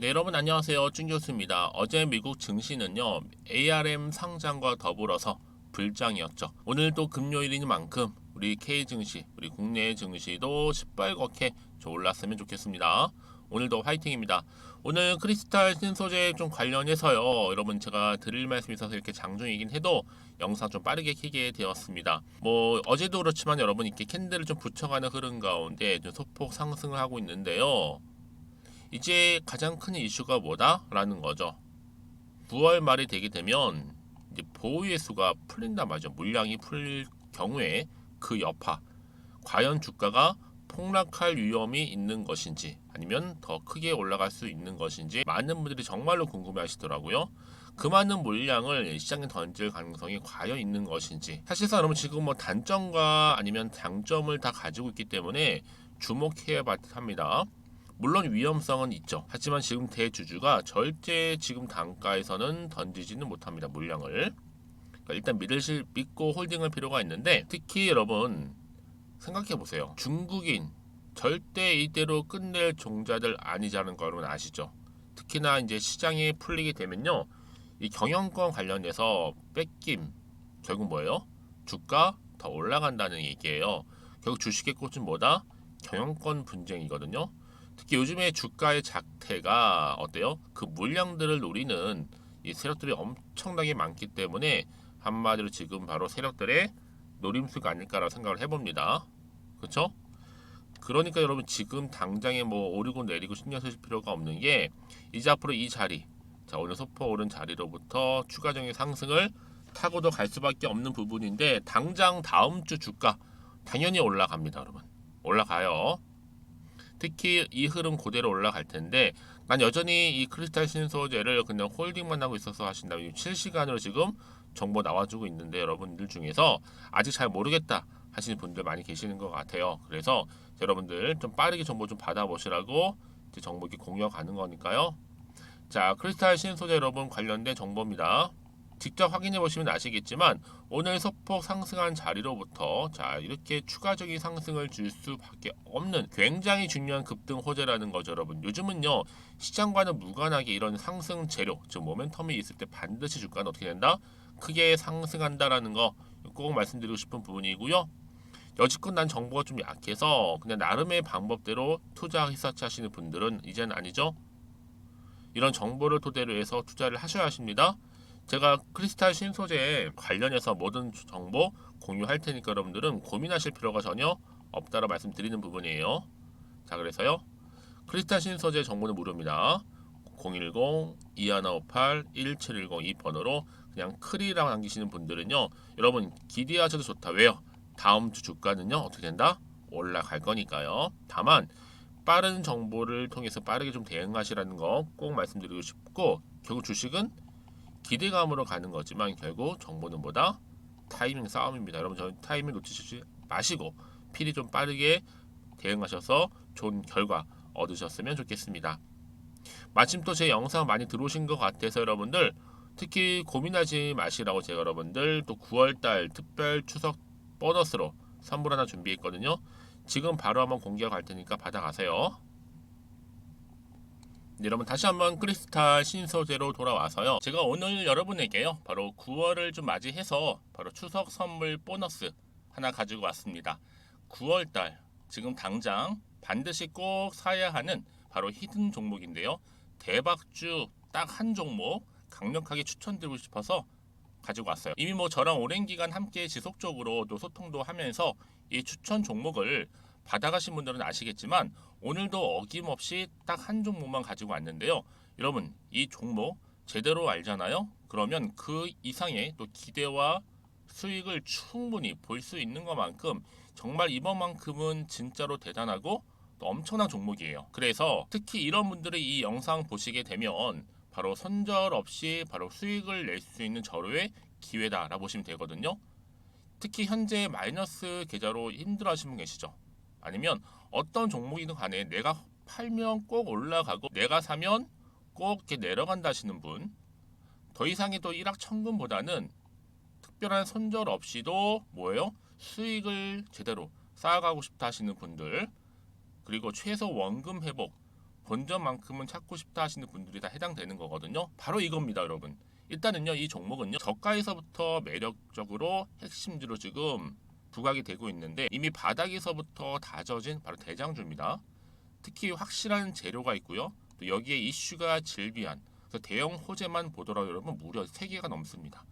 네, 여러분 안녕하세요. 준 교수입니다. 어제 미국 증시는요, ARM 상장과 더불어서 불장이었죠. 오늘도 금요일인 만큼 우리 K 증시, 우리 국내 증시도 시뻘겋게 올랐으면 좋겠습니다. 오늘도 화이팅입니다. 오늘 크리스탈 신소재 좀 관련해서요, 여러분 제가 드릴 말씀이 있어서 이렇게 장중이긴 해도 영상 좀 빠르게 켜게 되었습니다. 뭐 어제도 그렇지만 여러분 이렇게 캔들을 좀 붙여가는 흐름 가운데 좀 소폭 상승을 하고 있는데요. 이제 가장 큰 이슈가 뭐다라는 거죠. 9월 말이 되게 되면 이제 보유의 수가 풀린단 말이죠. 물량이 풀릴 경우에 그 여파, 과연 주가가 폭락할 위험이 있는 것인지 아니면 더 크게 올라갈 수 있는 것인지 많은 분들이 정말로 궁금해 하시더라고요. 그 많은 물량을 시장에 던질 가능성이 과연 있는 것인지, 사실상 여러분 지금 뭐 단점과 아니면 장점을 다 가지고 있기 때문에 주목해야 합니다. 물론 위험성은 있죠. 하지만 지금 대주주가 절대 지금 단가에서는 던지지는 못합니다. 물량을. 그러니까 일단 믿고 홀딩할 필요가 있는데, 특히 여러분 생각해 보세요. 중국인 절대 이대로 끝낼 종자들 아니자는 거 여러분 아시죠? 특히나 이제 시장이 풀리게 되면요, 이 경영권 관련해서 뺏김, 결국 뭐예요? 주가 더 올라간다는 얘기예요. 결국 주식의 꽃은 뭐다? 경영권 분쟁이거든요. 특히 요즘에 주가의 작태가 어때요? 그 물량들을 노리는 이 세력들이 엄청나게 많기 때문에 한마디로 지금 바로 세력들의 노림수가 아닐까라고 생각을 해봅니다. 그렇죠? 그러니까 여러분 지금 당장에 뭐 오르고 내리고 신경 쓰실 필요가 없는 게, 이제 앞으로 이 자리, 자 오늘 소포 오른 자리로부터 추가적인 상승을 타고도 갈 수밖에 없는 부분인데, 당장 다음 주 주가 당연히 올라갑니다. 여러분 올라가요. 특히 이 흐름 그대로 올라갈 텐데, 난 여전히 이 크리스탈 신소재를 그냥 홀딩만 하고 있어서 하신다면 실시간으로 지금 정보 나와주고 있는데, 여러분들 중에서 아직 잘 모르겠다 하시는 분들 많이 계시는 것 같아요. 그래서 여러분들 좀 빠르게 정보 좀 받아보시라고 정보 이렇게 공유하는 거니까요. 자, 크리스탈 신소재 여러분 관련된 정보입니다. 직접 확인해 보시면 아시겠지만 오늘 소폭 상승한 자리로부터 자 이렇게 추가적인 상승을 줄 수밖에 없는 굉장히 중요한 급등 호재라는 거죠. 여러분 요즘은요, 시장과는 무관하게 이런 상승 재료, 즉 모멘텀이 있을 때 반드시 주가는 어떻게 된다? 크게 상승한다라는 거 꼭 말씀드리고 싶은 부분이고요. 여지껏 난 정보가 좀 약해서 그냥 나름의 방법대로 투자 리서치 하시는 분들은 이제는 아니죠. 이런 정보를 토대로 해서 투자를 하셔야 하십니다. 제가 크리스탈 신소재 관련해서 모든 정보 공유할 테니까 여러분들은 고민하실 필요가 전혀 없다고 말씀드리는 부분이에요. 자, 그래서요, 크리스탈 신소재 정보는 무료입니다. 010-2158-1710 이 번호로 그냥 크리라고 남기시는 분들은요, 여러분 기대하셔도 좋다. 왜요? 다음 주 주가는요 어떻게 된다? 올라갈 거니까요. 다만 빠른 정보를 통해서 빠르게 좀 대응하시라는 거 꼭 말씀드리고 싶고, 결국 주식은 기대감으로 가는 거지만 결국 정보는 뭐다? 타이밍 싸움입니다. 여러분 저는 타이밍 놓치지 마시고 필히 좀 빠르게 대응하셔서 좋은 결과 얻으셨으면 좋겠습니다. 마침 또 제 영상 많이 들어오신 것 같아서 여러분들 특히 고민하지 마시라고 제가 여러분들 또 9월달 특별 추석 보너스로 선물 하나 준비했거든요. 지금 바로 한번 공개하고 갈 테니까 받아가세요. 네, 여러분 다시 한번 크리스탈 신소재로 돌아와서요, 제가 오늘 여러분에게요 바로 9월을 좀 맞이해서 바로 추석 선물 보너스 하나 가지고 왔습니다. 9월달 지금 당장 반드시 꼭 사야 하는 바로 히든 종목인데요, 대박주 딱 한 종목 강력하게 추천드리고 싶어서 가지고 왔어요. 이미 뭐 저랑 오랜 기간 함께 지속적으로 또 소통도 하면서 이 추천 종목을 받아가신 분들은 아시겠지만 오늘도 어김없이 딱 한 종목만 가지고 왔는데요. 여러분 이 종목 제대로 알잖아요. 그러면 그 이상의 또 기대와 수익을 충분히 볼 수 있는 것만큼 정말 이번만큼은 진짜로 대단하고 또 엄청난 종목이에요. 그래서 특히 이런 분들이 이 영상 보시게 되면 바로 손절 없이 바로 수익을 낼 수 있는 절호의 기회다라고 보시면 되거든요. 특히 현재 마이너스 계좌로 힘들어하시는 분 계시죠? 아니면 어떤 종목이든 간에 내가 팔면 꼭 올라가고 내가 사면 꼭 이렇게 내려간다 하시는 분, 더 이상의 또 일확천금보다는 특별한 손절 없이도 뭐예요? 수익을 제대로 쌓아가고 싶다 하시는 분들, 그리고 최소 원금 회복, 본전만큼은 찾고 싶다 하시는 분들이 다 해당되는 거거든요. 바로 이겁니다, 여러분. 일단은요, 이 종목은요, 저가에서부터 매력적으로 핵심주로 지금 부각이 되고 있는데 이미 바닥에서부터 다져진 바로 대장주입니다. 특히 확실한 재료가 있고요. 또 여기에 이슈가 질비한 그래서 대형 호재만 보더라도 여러분 무려 3개가 넘습니다.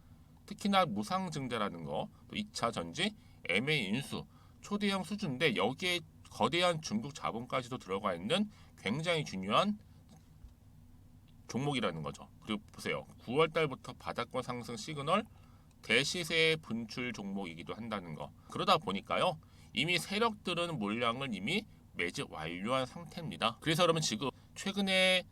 특히나 무상증자라는 거, 또 2차 전지, M&A 인수, 초대형 수주인데 여기에 거대한 중국 자본까지도 들어가 있는 굉장히 중요한 종목이라는 거죠. 그리고 보세요. 9월 달부터 바닥권 상승 시그널, 대시세 분출 종목이기도 한다는 거. 그러다 보니까요. 이미 세력들은 물량을 이미 매집 완료한 상태입니다. 그래서 여러분 지금 최근에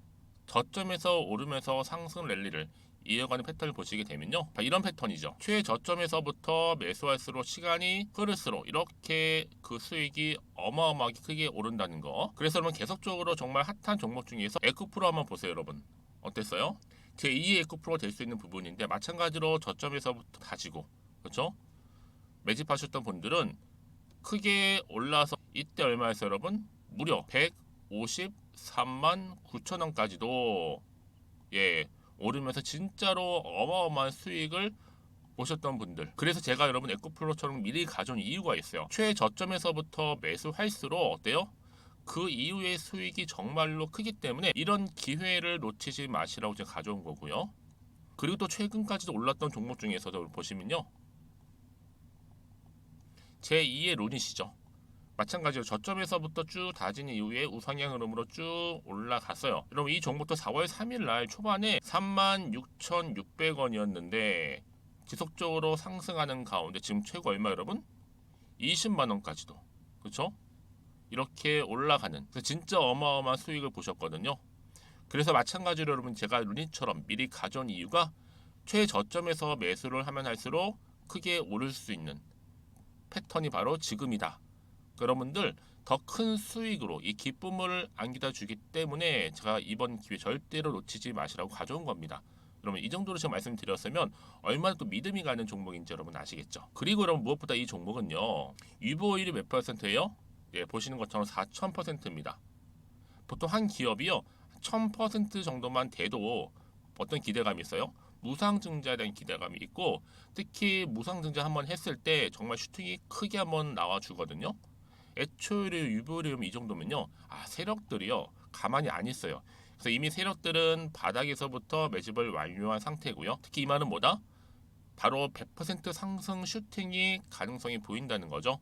저점에서 오르면서 상승 랠리를 이어가는 패턴을 보시게 되면요. 이런 패턴이죠. 최저점에서부터 매수할수록 시간이 흐를수록 이렇게 그 수익이 어마어마하게 크게 오른다는 거. 그래서 여러분 계속적으로 정말 핫한 종목 중에서 에코프로 한번 보세요, 여러분. 어땠어요? 제2의 에코프로가 될 수 있는 부분인데 마찬가지로 저점에서부터 다지고 그렇죠? 매집하셨던 분들은 크게 올라서 이때 얼마였어요, 여러분? 무려 153만 9천 원까지도 오르면서 진짜로 어마어마한 수익을 보셨던 분들. 그래서 제가 여러분 에코프로처럼 미리 가져온 이유가 있어요. 최저점에서부터 매수할수록 어때요? 그 이후의 수익이 정말로 크기 때문에 이런 기회를 놓치지 마시라고 제가 가져온 거고요. 그리고 또 최근까지도 올랐던 종목 중에서도 보시면요. 제2의 론이시죠. 마찬가지로 저점에서부터 쭉 다진 이후에 우상향 흐름으로 쭉 올라갔어요. 여러분 이 종목도 4월 3일 날 초반에 36,600원이었는데 지속적으로 상승하는 가운데 지금 최고 얼마 여러분? 20만 원까지도. 그렇죠? 이렇게 올라가는 그래서 진짜 어마어마한 수익을 보셨거든요. 그래서 마찬가지로 여러분 제가 루닛처럼 미리 가져온 이유가 최저점에서 매수를 하면 할수록 크게 오를 수 있는 패턴이 바로 지금이다. 여러분들 더 큰 수익으로 이 기쁨을 안겨다 주기 때문에 제가 이번 기회 절대로 놓치지 마시라고 가져온 겁니다. 여러분 이 정도로 제가 말씀드렸으면 얼마나 또 믿음이 가는 종목인지 여러분 아시겠죠? 그리고 여러분 무엇보다 이 종목은요. 유보율이 몇 %예요? 보시는 것처럼 4,000%입니다. 보통 한 기업이요 1,000% 정도만 돼도 어떤 기대감이 있어요? 무상증자에 대한 기대감이 있고 특히 무상증자 한번 했을 때 정말 슈팅이 크게 한번 나와주거든요. 애초에 유보율이 이 정도면요 세력들이요 가만히 안 있어요. 그래서 이미 세력들은 바닥에서부터 매집을 완료한 상태고요. 특히 이 말은 뭐다? 바로 100% 상승 슈팅이 가능성이 보인다는 거죠.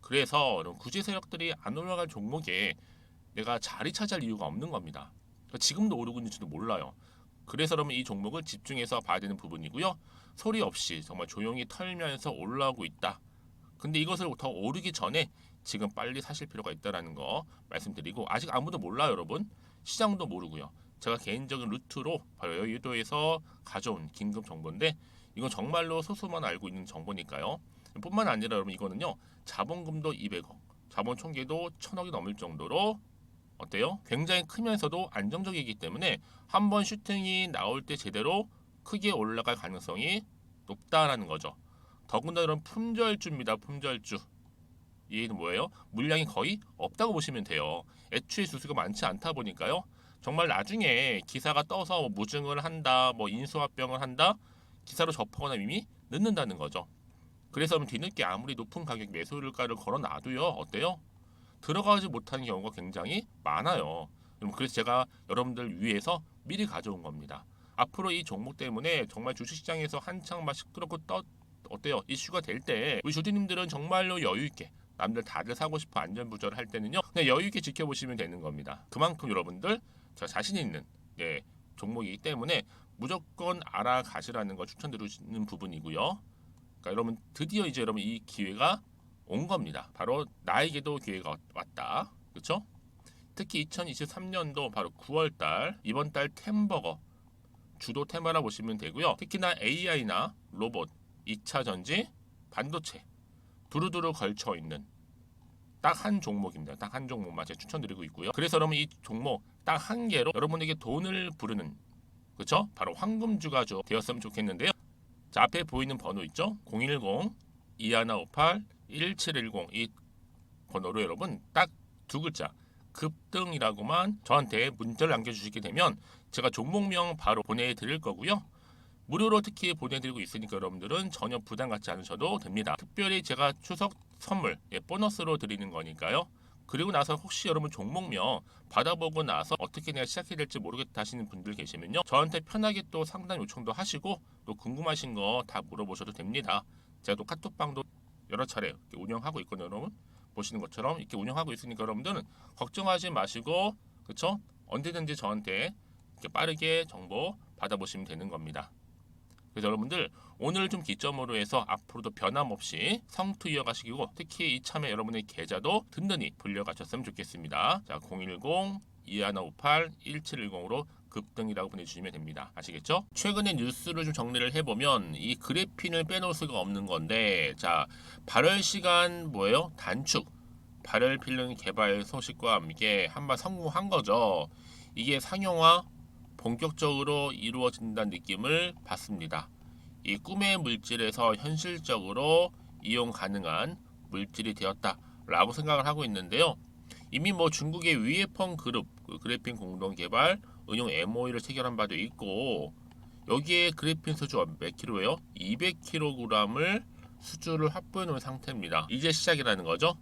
그래서 굳이 세력들이 안 올라갈 종목에 내가 자리 차지할 이유가 없는 겁니다. 지금도 오르고 있는지도 몰라요. 그래서 그러면 이 종목을 집중해서 봐야 되는 부분이고요. 소리 없이 정말 조용히 털면서 올라오고 있다. 근데 이것을 더 오르기 전에 지금 빨리 사실 필요가 있다는 거 말씀드리고 아직 아무도 몰라요, 여러분. 시장도 모르고요. 제가 개인적인 루트로 바로 여의도에서 가져온 긴급 정보인데 이건 정말로 소수만 알고 있는 정보니까요. 뿐만 아니라 여러분 이거는요. 자본금도 200억, 자본 총계도 1,000억이 넘을 정도로 어때요? 굉장히 크면서도 안정적이기 때문에 한번 슈팅이 나올 때 제대로 크게 올라갈 가능성이 높다라는 거죠. 더군다나 이런 품절주입니다. 품절주. 얘는 뭐예요? 물량이 거의 없다고 보시면 돼요. 애초에 수수가 많지 않다 보니까요. 정말 나중에 기사가 떠서 뭐 무증을 한다, 뭐 인수합병을 한다, 기사로 접하거나 이미 늦는다는 거죠. 그래서 뒤늦게 아무리 높은 가격 매수가를 걸어놔도요. 어때요? 들어가지 못하는 경우가 굉장히 많아요. 그래서 제가 여러분들 위해서 미리 가져온 겁니다. 앞으로 이 종목 때문에 정말 주식시장에서 한창 막 시끄럽고 어때요? 이슈가 될 때 우리 주주님들은 정말로 여유 있게 남들 다들 사고 싶어 안전부절을 할 때는요. 그냥 여유 있게 지켜보시면 되는 겁니다. 그만큼 여러분들 제가 자신 있는 종목이기 때문에 무조건 알아가시라는 걸 추천드리는 부분이고요. 그러니까 여러분 드디어 이제 여러분 이 기회가 온 겁니다. 바로 나에게도 기회가 왔다. 그렇죠? 특히 2023년도 바로 9월달 이번 달 템버거 주도 테마라 보시면 되고요. 특히나 AI나 로봇, 2차 전지, 반도체 두루두루 걸쳐 있는 딱 한 종목입니다. 딱 한 종목만 제가 추천드리고 있고요. 그래서 여러분 이 종목 딱 한 개로 여러분에게 돈을 부르는 그렇죠? 바로 황금주가 되었으면 좋겠는데요. 자, 앞에 보이는 번호 있죠? 010-2158-1710 이 번호로 여러분 딱 두 글자 급등이라고만 저한테 문자를 남겨주시게 되면 제가 종목명 바로 보내드릴 거고요. 무료로 특히 보내드리고 있으니까 여러분들은 전혀 부담 갖지 않으셔도 됩니다. 특별히 제가 추석 선물 보너스로 드리는 거니까요. 그리고 나서 혹시 여러분 종목명 받아보고 나서 어떻게 내가 시작해야 될지 모르겠다 하시는 분들 계시면요, 저한테 편하게 또 상담 요청도 하시고 또 궁금하신 거 다 물어보셔도 됩니다. 제가 또 카톡방도 여러 차례 이렇게 운영하고 있거든요. 여러분 보시는 것처럼 이렇게 운영하고 있으니까 여러분들은 걱정하지 마시고, 그쵸? 언제든지 저한테 이렇게 빠르게 정보 받아보시면 되는 겁니다. 그래서 여러분들 오늘 좀 기점으로 해서 앞으로도 변함없이 성투 이어가시고, 특히 이참에 여러분의 계좌도 든든히 불려가셨으면 좋겠습니다. 자, 010-2158-1710으로 급등이라고 보내주시면 됩니다. 아시겠죠? 최근에 뉴스를 좀 정리를 해보면 이 그래핀을 빼놓을 수가 없는 건데, 자, 발열 시간 뭐예요? 단축. 발열 필름 개발 소식과 함께 한번 성공한 거죠. 이게 상용화 본격적으로 이루어진다는 느낌을 받습니다. 이 꿈의 물질에서 현실적으로 이용 가능한 물질이 되었다라고 생각을 하고 있는데요. 이미 뭐 중국의 위에펑 그룹 그래핀 공동 개발 응용 MOU를 체결한 바도 있고, 여기에 그래핀 수주 몇 킬로예요? 200kg을 수주를 확보해 놓은 상태입니다. 이제 시작이라는 거죠.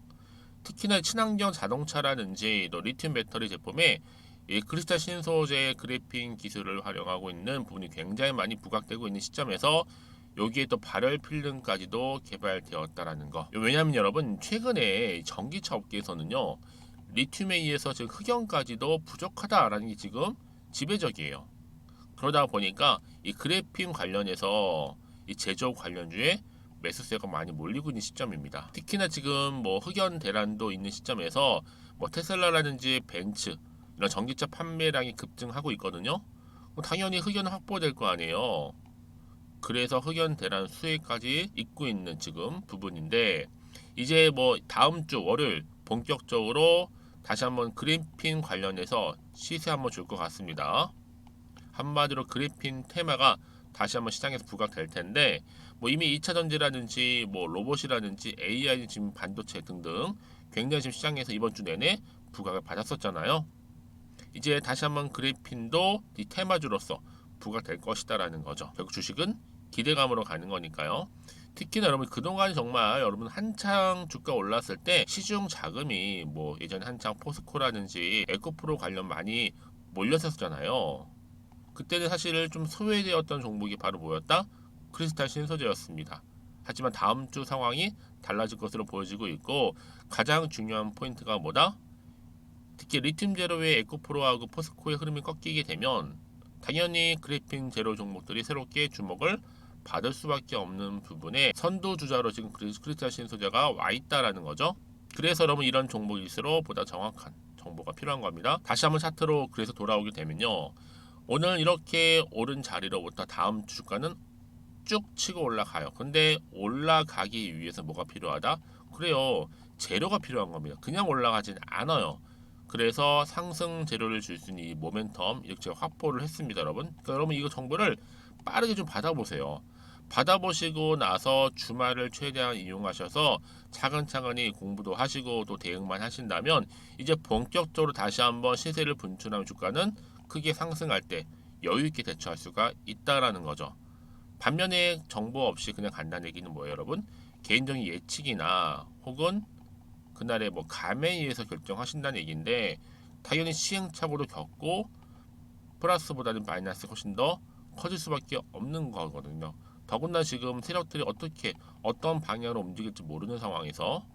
특히나 친환경 자동차라든지 또 리튬 배터리 제품에 이 크리스탈 신소재 그래핀 기술을 활용하고 있는 부분이 굉장히 많이 부각되고 있는 시점에서 여기에 또 발열 필름까지도 개발되었다라는 거. 왜냐하면 여러분 최근에 전기차 업계에서는요, 리튬에 의해서 지금 흑연까지도 부족하다라는 게 지금 지배적이에요. 그러다 보니까 이 그래핀 관련해서 이 제조업 관련주에 매수세가 많이 몰리고 있는 시점입니다. 특히나 지금 뭐 흑연 대란도 있는 시점에서 뭐 테슬라라든지 벤츠 이런 전기차 판매량이 급증하고 있거든요. 당연히 흑연은 확보될 거 아니에요. 그래서 흑연 대란 수혜까지 잇고 있는 지금 부분인데, 이제 뭐 다음 주 월요일 본격적으로 다시 한번 그래핀 관련해서 시세 한번 줄 것 같습니다. 한마디로 그래핀 테마가 다시 한번 시장에서 부각될 텐데, 뭐 이미 2차 전지라든지 뭐 로봇이라든지 AI 지금 반도체 등등 굉장히 지금 시장에서 이번 주 내내 부각을 받았었잖아요. 이제 다시 한번 그래핀도 이 테마주로서 부각될 것이다라는 거죠. 결국 주식은 기대감으로 가는 거니까요. 특히나 여러분 그동안 정말 여러분 한창 주가 올랐을 때 시중 자금이 뭐 예전에 한창 포스코라든지 에코프로 관련 많이 몰렸었잖아요. 그때는 사실 좀 소외되었던 종목이 바로 뭐였다? 크리스탈 신소재였습니다. 하지만 다음 주 상황이 달라질 것으로 보여지고 있고, 가장 중요한 포인트가 뭐다? 특히 리튬 제로의 에코프로하고 포스코의 흐름이 꺾이게 되면 당연히 그래핀 제로 종목들이 새롭게 주목을 받을 수밖에 없는 부분에 선두주자로 지금 크리스탈 신소재가 와 있다라는 거죠. 그래서 여러분 이런 종목일수록 보다 정확한 정보가 필요한 겁니다. 다시 한번 차트로 그래서 돌아오게 되면요, 오늘 이렇게 오른 자리로부터 다음 주가는 쭉 치고 올라가요. 근데 올라가기 위해서 뭐가 필요하다? 그래요, 재료가 필요한 겁니다. 그냥 올라가진 않아요. 그래서 상승 재료를 줄 수 있는 이 모멘텀 이렇게 제가 확보를 했습니다, 여러분. 그러니까 여러분 이거 정보를 빠르게 좀 받아보세요. 받아보시고 나서 주말을 최대한 이용하셔서 차근차근히 공부도 하시고 또 대응만 하신다면 이제 본격적으로 다시 한번 시세를 분출하는 주가는 크게 상승할 때 여유 있게 대처할 수가 있다라는 거죠. 반면에 정보 없이 그냥 간다는 얘기는 뭐예요, 여러분? 개인적인 예측이나 혹은 그날의 뭐 감에 의해서 결정하신다는 얘기인데, 당연히 시행착오도 겪고 플러스보다는 마이너스가 훨씬 더 커질 수밖에 없는 거거든요. 더군다나 지금 세력들이 어떻게 어떤 방향으로 움직일지 모르는 상황에서,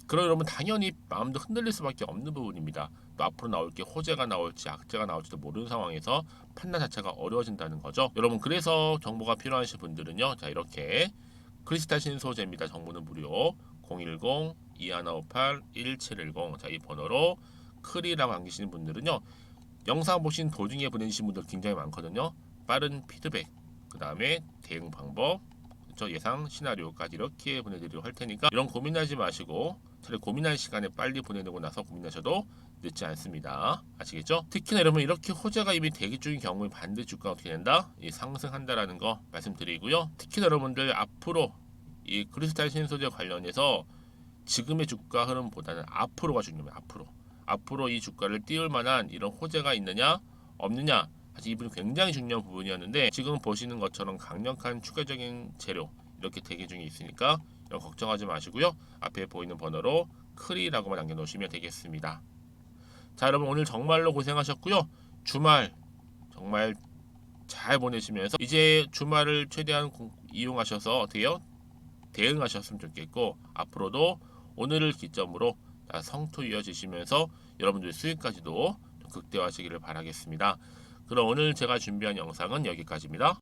그럼 여러분 당연히 마음도 흔들릴 수밖에 없는 부분입니다. 또 앞으로 나올 게 호재가 나올지 악재가 나올지도 모르는 상황에서 판단 자체가 어려워진다는 거죠. 여러분 그래서 정보가 필요하신 분들은요, 자 이렇게 크리스탈 신소재입니다. 정보는 무료. 010-2158-1710. 자, 이 번호로 크리라고 남기시는 분들은요, 영상 보신 도중에 보내주신 분들 굉장히 많거든요. 빠른 피드백, 그 다음에 대응 방법, 저 예상 시나리오까지 이렇게 보내드리도록 할 테니까 이런 고민하지 마시고 차라리 고민할 시간에 빨리 보내고 나서 고민하셔도 늦지 않습니다. 아시겠죠? 특히나 여러분 이렇게 호재가 이미 대기 중인 경우에 반드시 주가가 어떻게 된다? 이 상승한다라는 거 말씀드리고요. 특히나 여러분들 앞으로 이 크리스탈 신소재 관련해서 지금의 주가 흐름보다는 앞으로가 중요합니다. 앞으로 이 주가를 띄울 만한 이런 호재가 있느냐 없느냐, 사실 이 부분이 굉장히 중요한 부분이었는데, 지금 보시는 것처럼 강력한 추가적인 재료 이렇게 대기 중에 있으니까 이런 걱정하지 마시고요. 앞에 보이는 번호로 크리라고만 남겨놓으시면 되겠습니다. 자, 여러분 오늘 정말로 고생하셨고요. 주말 정말 잘 보내시면서 이제 주말을 최대한 이용하셔서 어떻게요? 대응하셨으면 좋겠고, 앞으로도 오늘을 기점으로 성토 이어지시면서 여러분들 수익까지도 극대화하시기를 바라겠습니다. 그럼 오늘 제가 준비한 영상은 여기까지입니다.